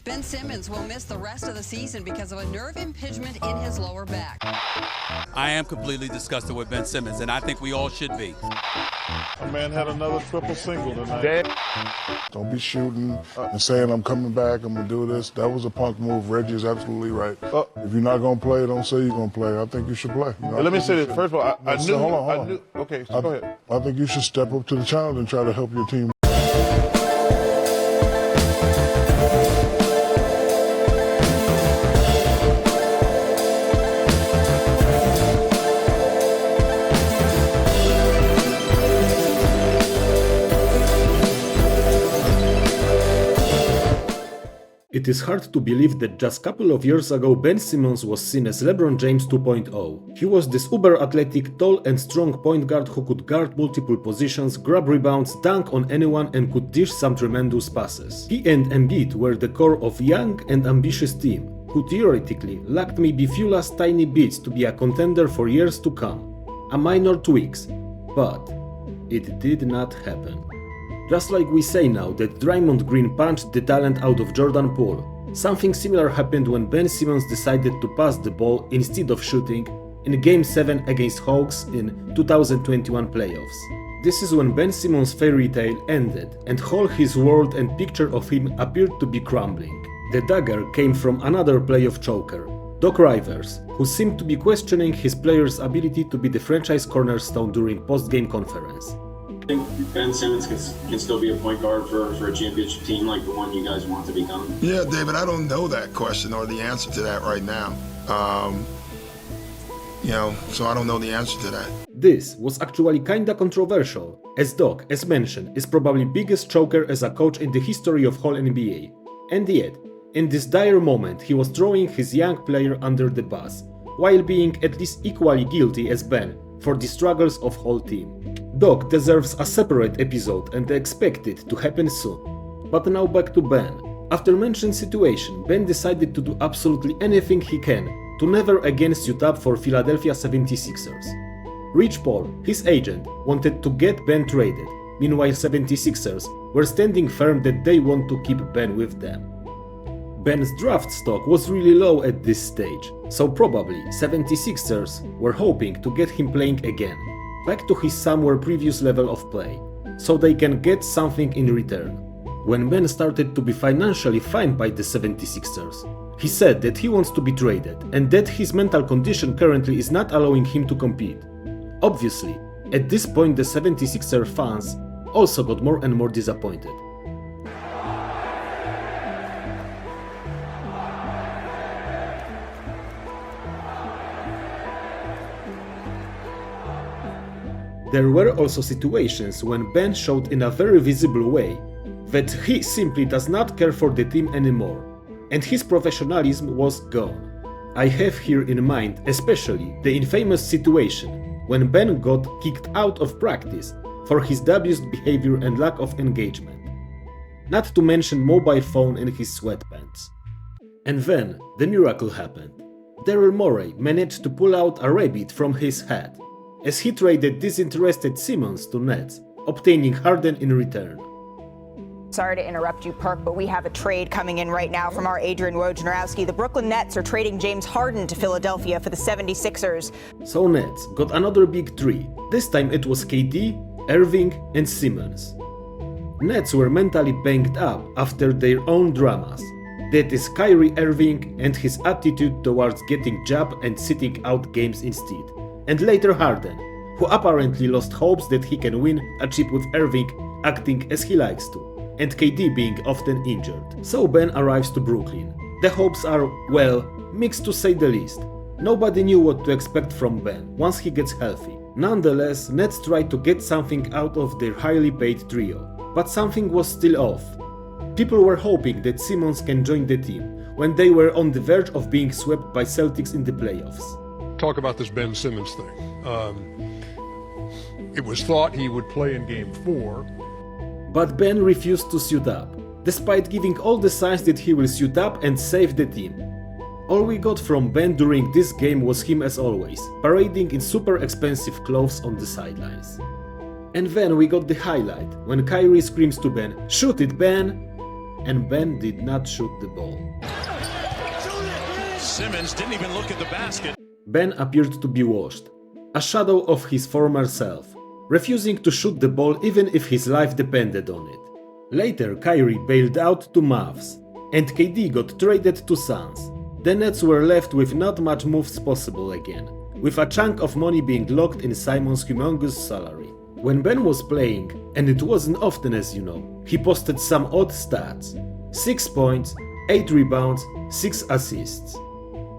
Ben Simmons will miss the rest of the season because of a nerve impingement in his lower back. I am completely disgusted with Ben Simmons, and I think we all should be. A man had another triple single tonight. Don't be shooting and saying I'm coming back, I'm going to do this. That was a punk move. Reggie is absolutely right. If you're not going to play, don't say you're going to play. I think you should play. You know, Let me say this. First of all, I knew. Hold on. Okay, so go ahead. I think you should step up to the challenge and try to help your team. It is hard to believe that just a couple of years ago Ben Simmons was seen as LeBron James 2.0. He was this uber-athletic, tall and strong point guard who could guard multiple positions, grab rebounds, dunk on anyone and could dish some tremendous passes. He and Embiid were the core of a young and ambitious team, who theoretically lacked maybe few last tiny bits to be a contender for years to come. A minor tweaks, but it did not happen. Just like we say now that Draymond Green punched the talent out of Jordan Poole, something similar happened when Ben Simmons decided to pass the ball instead of shooting in Game 7 against Hawks in 2021 playoffs. This is when Ben Simmons' fairy tale ended and whole his world and picture of him appeared to be crumbling. The dagger came from another playoff choker, Doc Rivers, who seemed to be questioning his players' ability to be the franchise cornerstone during post-game conference. I think Ben Simmons can still be a point guard for a championship team like the one you guys want to become? Yeah, David, I don't know that question or the answer to that right now. So I don't know the answer to that. This was actually kinda controversial, as Doc, as mentioned, is probably biggest choker as a coach in the history of whole NBA. And yet, in this dire moment, he was throwing his young player under the bus, while being at least equally guilty as Ben for the struggles of whole team. Doc deserves a separate episode and expect it to happen soon. But now back to Ben. After mentioned situation, Ben decided to do absolutely anything he can to never again suit up for Philadelphia 76ers. Rich Paul, his agent, wanted to get Ben traded. Meanwhile 76ers were standing firm that they want to keep Ben with them. Ben's draft stock was really low at this stage, so probably 76ers were hoping to get him playing again, back to his somewhere previous level of play, so they can get something in return. When Ben started to be financially fined by the 76ers, he said that he wants to be traded and that his mental condition currently is not allowing him to compete. Obviously, at this point the 76er fans also got more and more disappointed. There were also situations when Ben showed in a very visible way that he simply does not care for the team anymore, and his professionalism was gone. I have here in mind especially the infamous situation when Ben got kicked out of practice for his dubious behavior and lack of engagement. Not to mention mobile phone and his sweatpants. And then the miracle happened. Daryl Morey managed to pull out a rabbit from his hat, as he traded disinterested Simmons to Nets, obtaining Harden in return. Sorry to interrupt you, Perk, but we have a trade coming in right now from our Adrian Wojnarowski. The Brooklyn Nets are trading James Harden to Philadelphia for the 76ers. So Nets got another big three. This time it was KD, Irving and Simmons. Nets were mentally banged up after their own dramas. That is Kyrie Irving and his attitude towards getting jabbed and sitting out games instead. And later Harden, who apparently lost hopes that he can win a chip with Irving acting as he likes to, and KD being often injured. So Ben arrives to Brooklyn. The hopes are, well, mixed to say the least. Nobody knew what to expect from Ben once he gets healthy. Nonetheless, Nets tried to get something out of their highly paid trio, but something was still off. People were hoping that Simmons can join the team when they were on the verge of being swept by Celtics in the playoffs. Talk about this Ben Simmons thing. It was thought he would play in Game 4. But Ben refused to suit up, despite giving all the signs that he will suit up and save the team. All we got from Ben during this game was him as always, parading in super expensive clothes on the sidelines. And then we got the highlight, when Kyrie screams to Ben, "Shoot it, Ben!" and Ben did not shoot the ball. Simmons didn't even look at the basket. Ben appeared to be washed, a shadow of his former self, refusing to shoot the ball even if his life depended on it. Later, Kyrie bailed out to Mavs, and KD got traded to Suns. The Nets were left with not much moves possible again, with a chunk of money being locked in Simon's humongous salary. When Ben was playing, and it wasn't often as you know, he posted some odd stats: 6 points, 8 rebounds, 6 assists.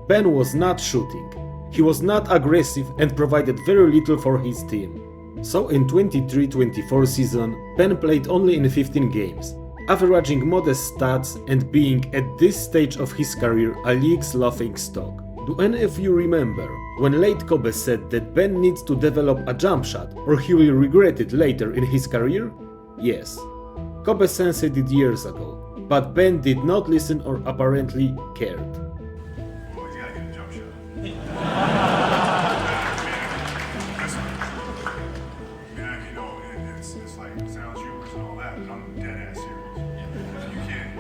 Ben was not shooting, he was not aggressive and provided very little for his team. So in 23-24 season, Ben played only in 15 games, averaging modest stats and being at this stage of his career a league's laughingstock. Do any of you remember when late Kobe said that Ben needs to develop a jump shot or he will regret it later in his career? Yes, Kobe sensed it years ago, but Ben did not listen or apparently cared. Well, he's gotta get a jump shot. It's like it sounds humorous and all that, but I'm dead ass serious. You can't,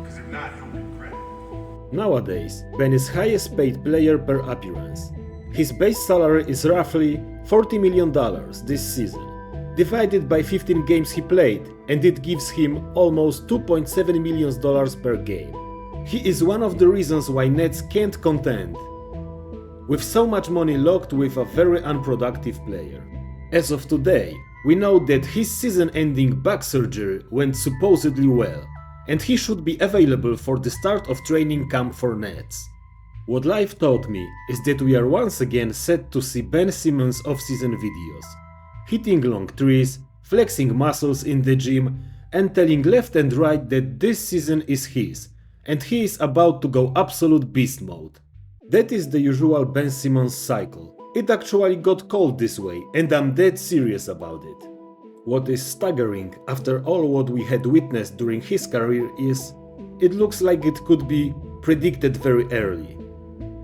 because if not, he'll regret it. Nowadays, Ben is highest paid player per appearance. His base salary is roughly $40 million this season, divided by 15 games he played, and it gives him almost $2.7 million per game. He is one of the reasons why Nets can't contend, with so much money locked with a very unproductive player. As of today, we know that his season-ending back surgery went supposedly well, and he should be available for the start of training camp for Nets. What life taught me is that we are once again set to see Ben Simmons off-season videos, hitting long threes, flexing muscles in the gym, and telling left and right that this season is his, and he is about to go absolute beast mode. That is the usual Ben Simmons cycle. It actually got called this way, and I'm dead serious about it. What is staggering after all what we had witnessed during his career is, it looks like it could be predicted very early.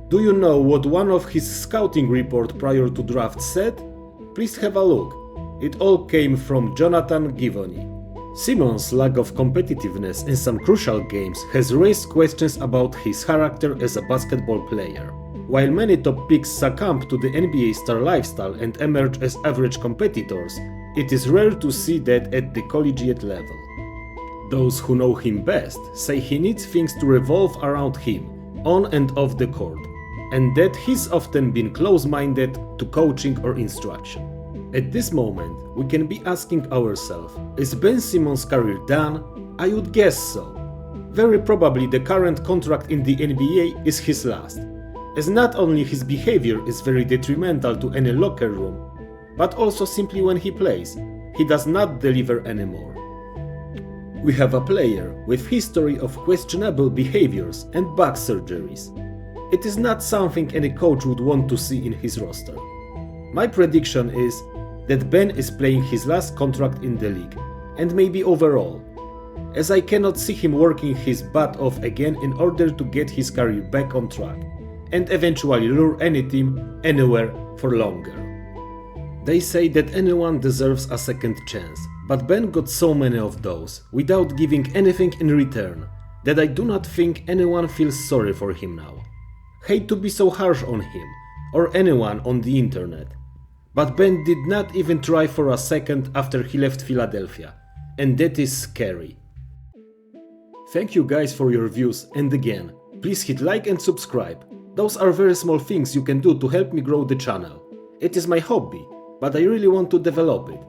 Do you know what one of his scouting report prior to draft said? Please have a look. It all came from Jonathan Givony. Simmons' lack of competitiveness in some crucial games has raised questions about his character as a basketball player. While many top picks succumb to the NBA star lifestyle and emerge as average competitors, it is rare to see that at the collegiate level. Those who know him best say he needs things to revolve around him, on and off the court, and that he's often been close-minded to coaching or instruction. At this moment, we can be asking ourselves, is Ben Simmons' career done? I would guess so. Very probably the current contract in the NBA is his last, as not only his behavior is very detrimental to any locker room, but also simply when he plays, he does not deliver anymore. We have a player with history of questionable behaviors and back surgeries. It is not something any coach would want to see in his roster. My prediction is that Ben is playing his last contract in the league, and maybe overall, as I cannot see him working his butt off again in order to get his career back on track, and eventually lure any team anywhere for longer. They say that anyone deserves a second chance, but Ben got so many of those, without giving anything in return, that I do not think anyone feels sorry for him now. Hate to be so harsh on him, or anyone on the internet, but Ben did not even try for a second after he left Philadelphia, and that is scary. Thank you guys for your views, and again, please hit like and subscribe. Those are very small things you can do to help me grow the channel. It is my hobby, but I really want to develop it.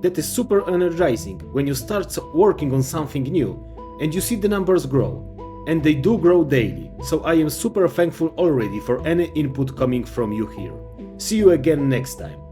That is super energizing when you start working on something new and you see the numbers grow. And they do grow daily, so I am super thankful already for any input coming from you here. See you again next time.